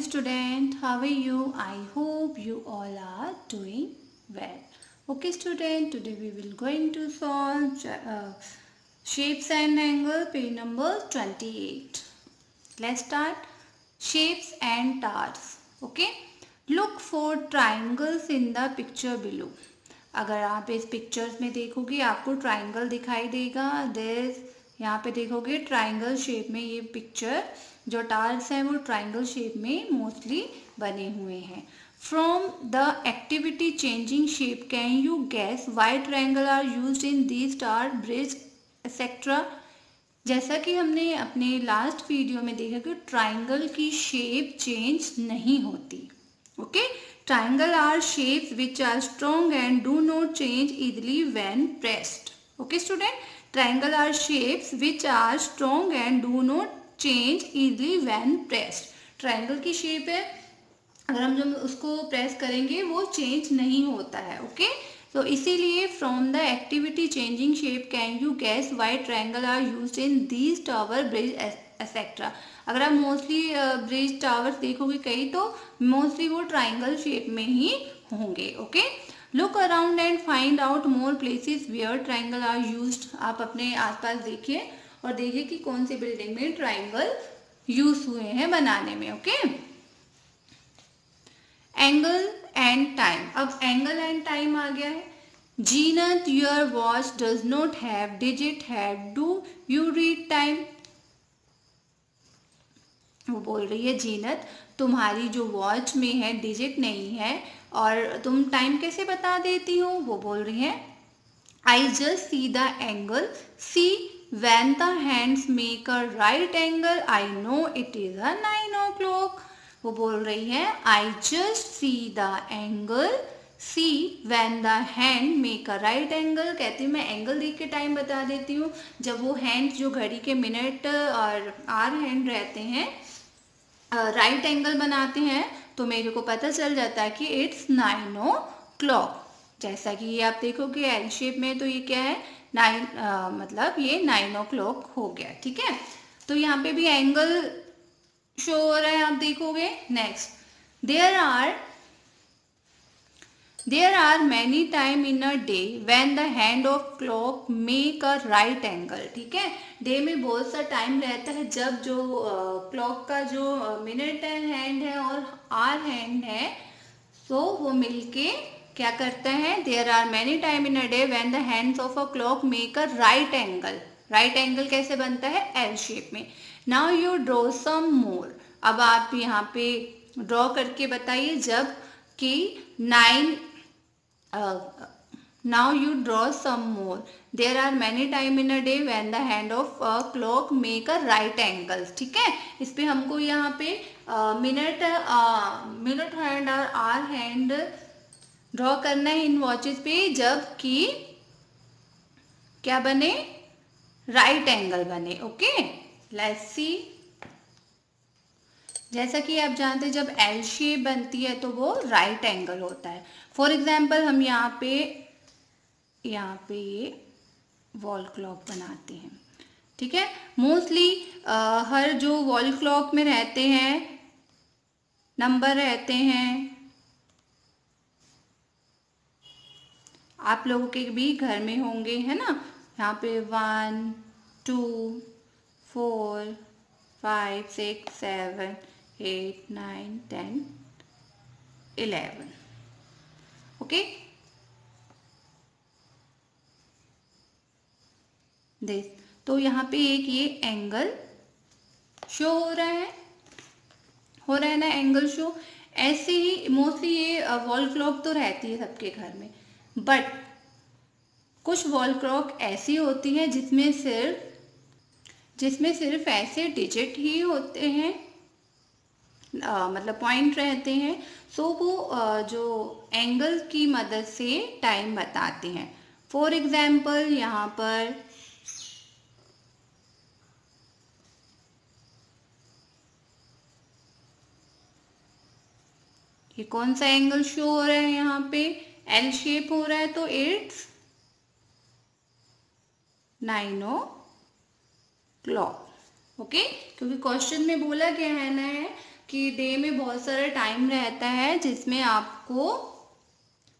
student, how are you? I hope you all are doing well. Okay student, today we will going to solve shapes and angle page number 28. Let's start. Shapes and tars. Okay. Look for triangles in the picture below. अगर आप इस pictures में देखोगे आपको triangle दिखाई देगा. This यहाँ पे देखोगे ट्राइंगल शेप में ये पिक्चर जो टार्स हैं वो ट्राइंगल शेप में मोस्टली बने हुए हैं. From the activity changing shape can you guess why triangle are used in these star bridge etcetera. जैसा कि हमने अपने लास्ट वीडियो में देखा कि ट्राइंगल की शेप चेंज नहीं होती. Okay, triangle are shapes which are strong and do not change easily when pressed. Okay student, triangle are shapes which are strong and do not change easily when pressed. Triangle की shape है, अगर हम जब उसको press करेंगे वो change नहीं होता है. ओके, तो इसीलिए from the activity changing shape can you guess why triangle are used in these tower bridge etcetera. अगर आप मोस्टली ब्रिज टावर्स देखोगे कई तो मोस्टली वो ट्राइंगल शेप में ही होंगे. Okay, look around and find out more places where triangle are used. आप अपने आसपास देखिए और देखिए कि कौन सी बिल्डिंग में ट्राइंगल यूज हुए हैं बनाने में. Okay, angle and time. अब एंगल एंड टाइम आ गया है. Zeenat, your watch does not have digit head, do you read time. वो बोल रही है जीनत, तुम्हारी जो वॉच में है डिजिट नहीं है और तुम टाइम कैसे बता देती हो. वो बोल रही है I just see the angle, see when the hands make a right angle I know it is a 9 o'clock. वो बोल रही है I just see the angle, see when the hand make a right angle. कहती हूँ मैं angle देख के time बता देती हूँ. जब वो हैंड जो घड़ी के मिनट और आर हैंड रहते हैं राइट एंगल बनाते हैं तो मेरे को पता चल जाता है कि इट्स 9 o'clock. जैसा कि ये आप देखोगे एल शेप में तो ये क्या है 9 मतलब ये 9 o'clock हो गया. ठीक है, तो यहाँ पे भी एंगल शो हो रहा है आप देखोगे. Next, There are many time in a day when the hand of clock make a right angle. ठीक है, डे में बहुत सा टाइम रहता है जब जो क्लॉक का जो मिनट हैंड है और आर हैंड है तो वो मिलके क्या करता है. There are many time in a day when the hands of a clock make a right angle. Right angle कैसे बनता है एल शेप में. Now you draw some more. अब आप यहाँ पे ड्रॉ करके बताइए जब कि 9 now you draw some more. There are many time in a day when the hand of a clock make a right angle. ठीक है, इस पे हमको यहाँ पे मिनट हैंड और आर हैंड ड्रॉ करना है इन वॉचेस पे जब कि क्या बने राइट एंगल बने. Okay, let's see. जैसा कि आप जानते हैं जब एल शेप बनती है तो वो राइट एंगल होता है. फॉर एग्जाम्पल हम यहाँ पे ये वॉल क्लॉक बनाते हैं. ठीक है, मोस्टली हर जो वॉल क्लॉक में रहते हैं नंबर रहते हैं. आप लोगों के भी घर में होंगे है ना. यहाँ पे 1 2 4 5 6 7 8 9 10 11. ओके, देख तो यहाँ पे एक ये एंगल शो हो रहा है ना एंगल शो. ऐसे ही मोस्टली ये वॉल क्लॉक तो रहती है सबके घर में, बट कुछ वॉल क्लॉक ऐसी होती हैं जिसमें सिर्फ ऐसे डिजिट ही होते हैं मतलब पॉइंट रहते हैं. सो वो जो एंगल की मदद से टाइम बताते हैं. फॉर एग्जाम्पल यहाँ पर ये कौन सा एंगल शो हो रहा है, यहाँ पे एल शेप हो रहा है तो इट्स 9 o'clock. ओके, क्योंकि क्वेश्चन में बोला क्या है ना है कि डे में बहुत सारा टाइम रहता है जिसमें आपको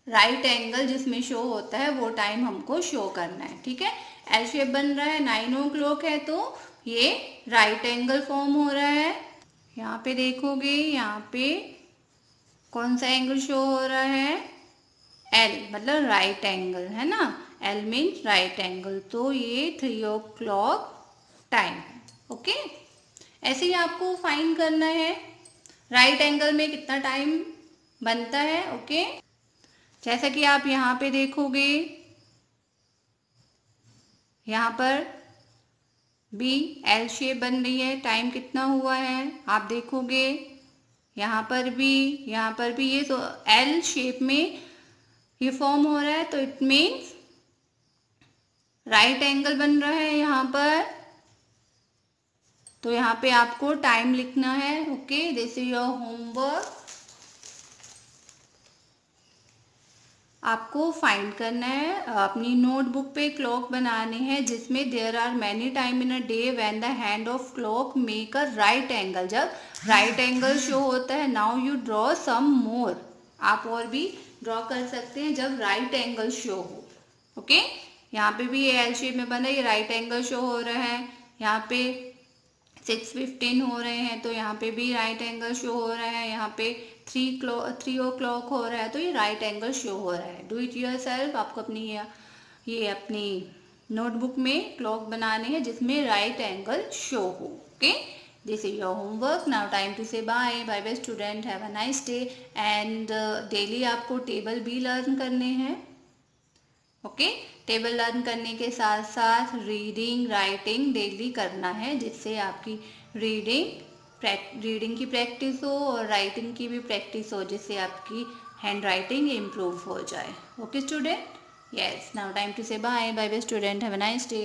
राइट एंगल जिसमें शो होता है वो टाइम हमको शो करना है, ठीक है। एल शेप बन रहा है, 9 o'clock है तो ये राइट एंगल फॉर्म हो रहा है। यहाँ पे देखोगे, यहाँ पे कौन सा एंगल शो हो रहा है, एल, मतलब राइट एंगल है ना, एल मीन्स राइट एंगल, तो ये 3 o'clock टाइम है, ओके। ऐसे ही आपको फाइंड करना है राइट एंगल में कितना टाइम बनता है, ओके। जैसा कि आप यहाँ पे देखोगे, यहाँ पर भी एल शेप बन रही है, टाइम कितना हुआ है आप देखोगे, यहाँ पर भी ये तो एल शेप में ये फॉर्म हो रहा है, तो इट मीन्स राइट एंगल बन रहा है यहाँ पर, तो यहाँ पे आपको टाइम लिखना है, okay. This is your homework. आपको फाइंड करना है, अपनी नोटबुक पे क्लॉक बनाने हैं जिसमें there are many time in a day when the hand of clock make a right angle. जब राइट एंगल शो होता है, now you draw some more, आप और भी ड्रॉ कर सकते हैं जब राइट एंगल शो हो, ओके। यहाँ पे भी ये एल शेप में बना, ये राइट एंगल शो हो रहा है, यहाँ पे 6:15 हो रहे हैं तो यहाँ पे भी राइट एंगल शो हो रहा है, यहाँ पे 3 o'clock हो रहा है तो ये राइट एंगल शो हो रहा है। Do it yourself. आपको अपनी ये अपनी नोटबुक में क्लॉक बनाने हैं जिसमें राइट एंगल शो हो, okay. This is your homework. Now time to say bye bye student, have a nice day. And daily आपको टेबल भी लर्न करने हैं, ओके। टेबल लर्न करने के साथ साथ रीडिंग राइटिंग डेली करना है जिससे आपकी रीडिंग की प्रैक्टिस हो और राइटिंग की भी प्रैक्टिस हो, जिससे आपकी हैंड राइटिंग इम्प्रूव हो जाए, okay student. Yes, now time to say bye bye student, have a nice day.